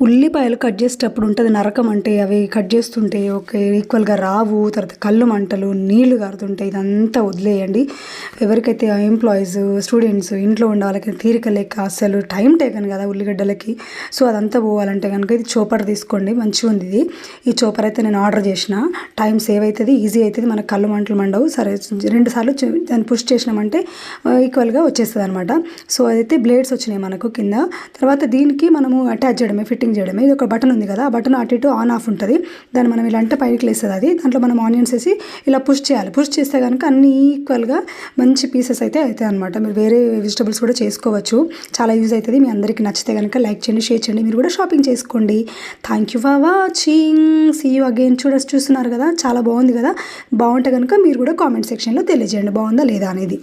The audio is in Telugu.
ఉల్లిపాయలు కట్ చేసేటప్పుడు ఉంటుంది నరకం, అంటే అవి కట్ చేస్తుంటే ఓకే ఈక్వల్గా రావు, తర్వాత కళ్ళు మంటలు, నీళ్లు కారుతుంటాయి. ఇదంతా వదిలేయండి. ఎవరికైతే ఎంప్లాయీస్, స్టూడెంట్స్, ఇంట్లో ఉండే వాళ్ళకి తీరిక లేక అసలు టైం టేకన్ కదా ఉల్లిగడ్డలకి, సో అదంతా పోవాలంటే కనుక ఇది చోపర్ తీసుకోండి, మంచిగా ఉంది ఇది. ఈ చోపర్ అయితే నేను ఆర్డర్ చేసిన, టైం సేవ్ అవుతుంది, ఈజీ అవుతుంది, మనకు కళ్ళు మంటలు మండవు. సరే 2 సార్లు దాన్ని పుష్ చేసినామంటే ఈక్వల్గా వచ్చేస్తుంది అనమాట. సో అదైతే బ్లేడ్స్ వచ్చినాయి మనకు కింద. తర్వాత దీనికి మనము అటాచ్ చేయడమే, ఫిట్టింగ్ చేయడమే. ఇది ఒక బటన్ ఉంది కదా, ఆ బటన్ అటు ఇటు ఆన్ ఆఫ్ ఉంటుంది. దాన్ని మనం ఇలా అంటే పైకి లేస్తుంది అది. దాంట్లో మనం ఆనియన్స్ వేసి ఇలా పుష్ చేయాలి. పుష్ చేస్తే కనుక అన్ని ఈక్వల్గా మంచి పీసెస్ అయితే అవుతాయి అనమాట. మీరు వేరే వెజిటబుల్స్ కూడా చేసుకోవచ్చు, చాలా యూజ్ అవుతుంది. మీ అందరికీ నచ్చితే కనుక లైక్ చేయండి, షేర్ చేయండి, మీరు కూడా షాపింగ్ చేసుకోండి. Thank you for watching, see you again. చూస్తున్నారు కదా, చాలా బాగుంది కదా. బాగుంటే కనుక మీరు కూడా కామెంట్ సెక్షన్లో తెలియజేయండి బాగుందా లేదా అనేది.